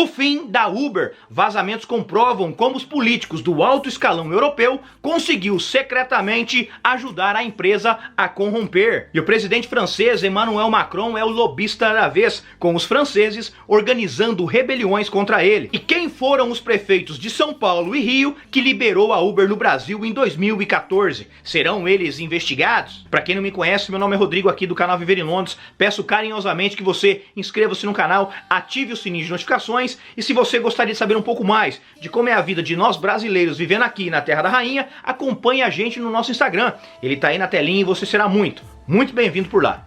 O fim da Uber. Vazamentos comprovam como os políticos do alto escalão europeu conseguiu secretamente ajudar a empresa a corromper. E o presidente francês Emmanuel Macron é o lobista da vez, com os franceses organizando rebeliões contra ele. E quem foram os prefeitos de São Paulo e Rio que liberou a Uber no Brasil em 2014? Serão eles investigados? Para quem não me conhece, meu nome é Rodrigo, aqui do canal Viver em Londres. Peço carinhosamente que você inscreva-se no canal, ative o sininho de notificações. E se você gostaria de saber um pouco mais de como é a vida de nós brasileiros vivendo aqui na Terra da Rainha, acompanhe a gente no nosso Instagram. Ele tá aí na telinha e você será muito bem-vindo por lá.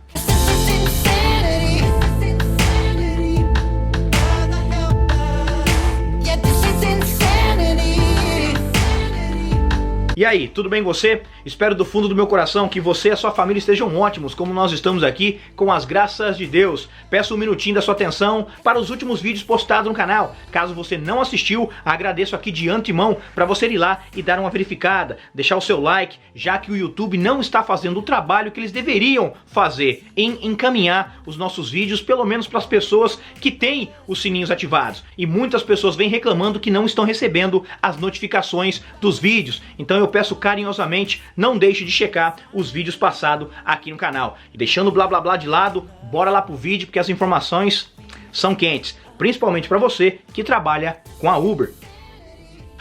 E aí, tudo bem com você? Espero do fundo do meu coração que você e a sua família estejam ótimos, como nós estamos aqui, com as graças de Deus. Peço um minutinho da sua atenção para os últimos vídeos postados no canal. Caso você não assistiu, agradeço aqui de antemão para você ir lá e dar uma verificada, deixar o seu like, já que o YouTube não está fazendo o trabalho que eles deveriam fazer em encaminhar os nossos vídeos, pelo menos para as pessoas que têm os sininhos ativados. E muitas pessoas vêm reclamando que não estão recebendo as notificações dos vídeos. Então eu peço carinhosamente, não deixe de checar os vídeos passados aqui no canal. E deixando o blá blá blá de lado, bora lá pro vídeo, porque as informações são quentes, principalmente para você que trabalha com a Uber.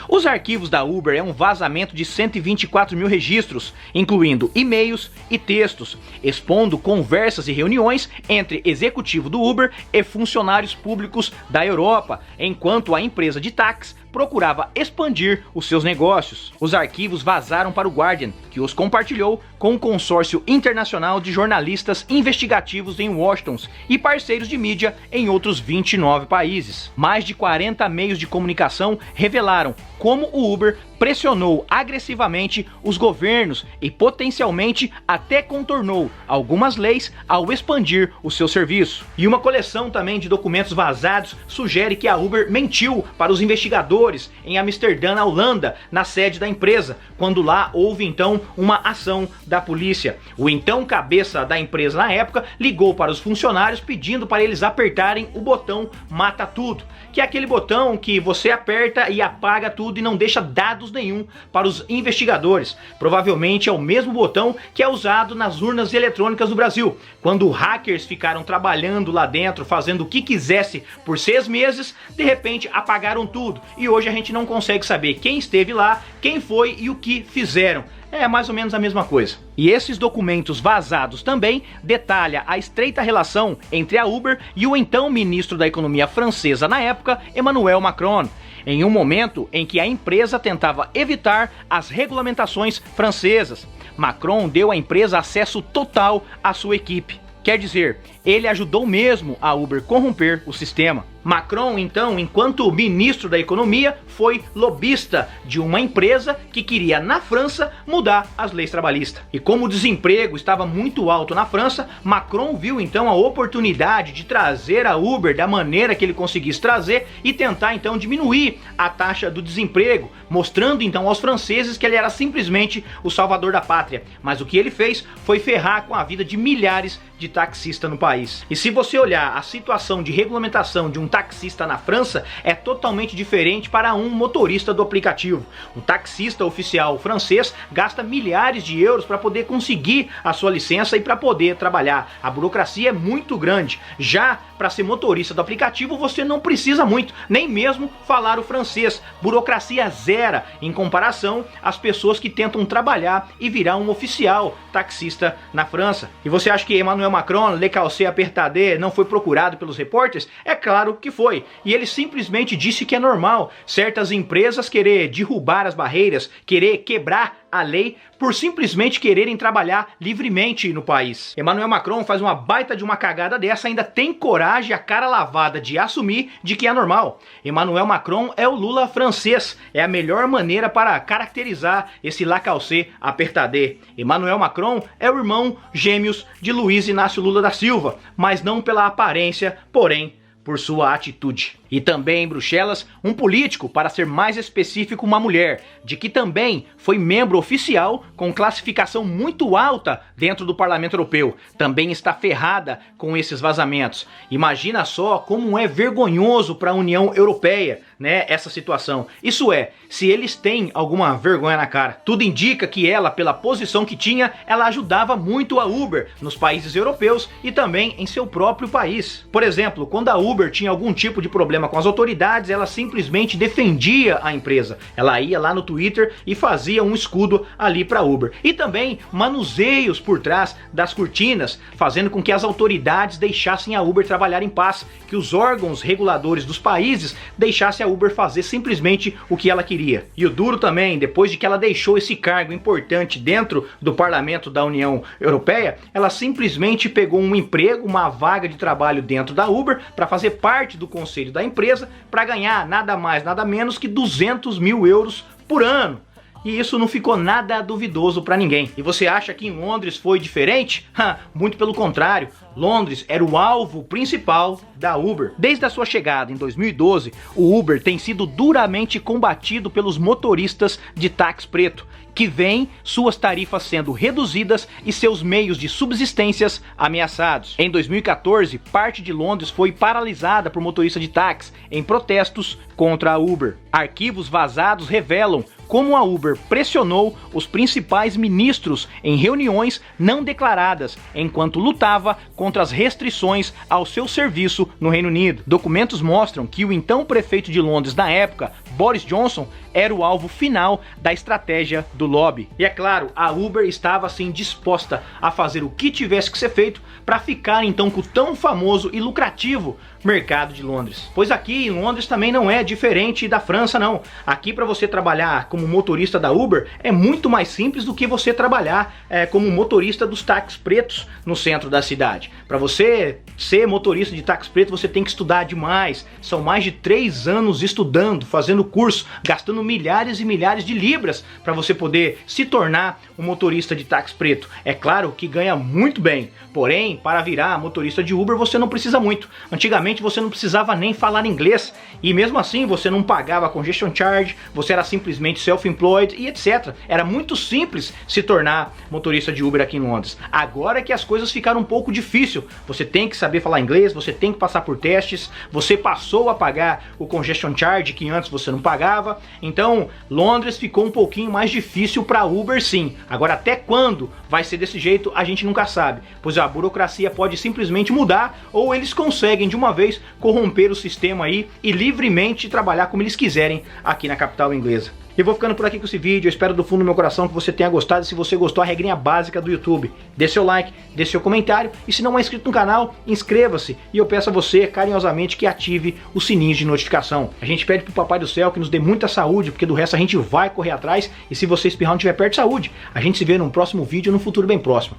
Os arquivos da Uber é um vazamento de 124 mil registros, incluindo e-mails e textos, expondo conversas e reuniões entre executivo do Uber e funcionários públicos da Europa, enquanto a empresa de táxi procurava expandir os seus negócios. Os arquivos vazaram para o Guardian, que os compartilhou com um consórcio internacional de jornalistas investigativos em Washington e parceiros de mídia em outros 29 países. Mais de 40 meios de comunicação revelaram como o Uber pressionou agressivamente os governos e potencialmente até contornou algumas leis ao expandir o seu serviço. E uma coleção também de documentos vazados sugere que a Uber mentiu para os investigadores em Amsterdã, na Holanda, na sede da empresa, quando lá houve então uma ação da polícia. O então cabeça da empresa na época ligou para os funcionários pedindo para eles apertarem o botão Mata Tudo, que é aquele botão que você aperta e apaga tudo e não deixa dados nenhum para os investigadores. Provavelmente é o mesmo botão que é usado nas urnas eletrônicas do Brasil, quando hackers ficaram trabalhando lá dentro, fazendo o que quisesse por 6 meses, de repente apagaram tudo e hoje a gente não consegue saber quem esteve lá, quem foi e o que fizeram. É mais ou menos a mesma coisa. E esses documentos vazados também detalham a estreita relação entre a Uber e o então ministro da Economia francesa na época, Emmanuel Macron, em um momento em que a empresa tentava evitar as regulamentações francesas. Macron deu à empresa acesso total à sua equipe. Quer dizer, ele ajudou mesmo a Uber corromper o sistema. Macron, então, enquanto ministro da Economia, foi lobista de uma empresa que queria, na França, mudar as leis trabalhistas. E como o desemprego estava muito alto na França, Macron viu, então, a oportunidade de trazer a Uber da maneira que ele conseguisse trazer e tentar, então, diminuir a taxa do desemprego, mostrando, então, aos franceses que ele era simplesmente o salvador da pátria. Mas o que ele fez foi ferrar com a vida de milhares de taxistas no país. E se você olhar a situação de regulamentação de um taxista na França, é totalmente diferente para um motorista do aplicativo. O taxista oficial francês gasta milhares de euros para poder conseguir a sua licença e para poder trabalhar. A burocracia é muito grande. Já para ser motorista do aplicativo, você não precisa muito, nem mesmo falar o francês. Burocracia zero em comparação às pessoas que tentam trabalhar e virar um oficial taxista na França. E você acha que Emmanuel Macron, Le Calcé Apertadé, não foi procurado pelos repórteres? É claro que foi. E ele simplesmente disse que é normal certas empresas querer derrubar as barreiras, querer quebrar a lei por simplesmente quererem trabalhar livremente no país. Emmanuel Macron faz uma baita de uma cagada dessa, ainda tem coragem, a cara lavada de assumir de que é normal. Emmanuel Macron é o Lula francês, é a melhor maneira para caracterizar esse Le Calcé Apertadé. Emmanuel Macron é o irmão gêmeos de Luiz Inácio Lula da Silva, mas não pela aparência, porém por sua atitude. E também em Bruxelas, um político, para ser mais específico, uma mulher, de que também foi membro oficial com classificação muito alta dentro do Parlamento Europeu, também está ferrada com esses vazamentos. Imagina só como é vergonhoso para a União Europeia, né, essa situação. Isso é, se eles têm alguma vergonha na cara. Tudo indica que ela, pela posição que tinha, ela ajudava muito a Uber nos países europeus e também em seu próprio país. Por exemplo, quando a Uber tinha algum tipo de problema com as autoridades, ela simplesmente defendia a empresa. Ela ia lá no Twitter e fazia um escudo ali para Uber. E também manuseios por trás das cortinas, fazendo com que as autoridades deixassem a Uber trabalhar em paz, que os órgãos reguladores dos países deixassem a Uber fazer simplesmente o que ela queria. E o duro também, depois de que ela deixou esse cargo importante dentro do parlamento da União Europeia, ela simplesmente pegou um emprego, uma vaga de trabalho dentro da Uber para fazer parte do conselho da empresa para ganhar nada mais, nada menos que 200 mil euros por ano. E isso não ficou nada duvidoso para ninguém. E você acha que em Londres foi diferente? Muito pelo contrário. Londres era o alvo principal da Uber. Desde a sua chegada em 2012, o Uber tem sido duramente combatido pelos motoristas de táxi preto, que veem suas tarifas sendo reduzidas e seus meios de subsistências ameaçados. Em 2014, parte de Londres foi paralisada por motoristas de táxi em protestos contra a Uber. Arquivos vazados revelam como a Uber pressionou os principais ministros em reuniões não declaradas, enquanto lutava contra as restrições ao seu serviço no Reino Unido. Documentos mostram que o então prefeito de Londres na época, Boris Johnson, era o alvo final da estratégia do lobby. E é claro, a Uber estava assim disposta a fazer o que tivesse que ser feito para ficar então com o tão famoso e lucrativo mercado de Londres. Pois aqui em Londres também não é diferente da França não. Aqui para você trabalhar como motorista da Uber é muito mais simples do que você trabalhar como motorista dos táxis pretos no centro da cidade. Para você ser motorista de táxi preto você tem que estudar demais. São mais de 3 anos estudando, fazendo curso, gastando milhares e milhares de libras para você poder se tornar um motorista de táxi preto. É claro que ganha muito bem, porém para virar motorista de Uber você não precisa muito. Antigamente você não precisava nem falar inglês e mesmo assim você não pagava congestion charge, você era simplesmente self-employed e etc. Era muito simples se tornar motorista de Uber aqui em Londres. Agora que as coisas ficaram um pouco difícil, você tem que saber falar inglês, você tem que passar por testes, você passou a pagar o congestion charge que antes você não pagava, então Londres ficou um pouquinho mais difícil para Uber sim. Agora até quando vai ser desse jeito a gente nunca sabe, pois a burocracia pode simplesmente mudar ou eles conseguem de uma vez corromper o sistema aí e livremente trabalhar como eles quiserem aqui na capital inglesa. Eu vou ficando por aqui com esse vídeo, eu espero do fundo do meu coração que você tenha gostado e se você gostou, a regrinha básica do YouTube. Dê seu like, dê seu comentário e se não é inscrito no canal, inscreva-se e eu peço a você carinhosamente que ative o sininho de notificação. A gente pede pro Papai do Céu que nos dê muita saúde, porque do resto a gente vai correr atrás e se você espirrar não estiver perto, saúde. A gente se vê num próximo vídeo no futuro bem próximo.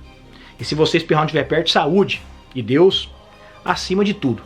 E se você espirrar não estiver perto, saúde e Deus acima de tudo.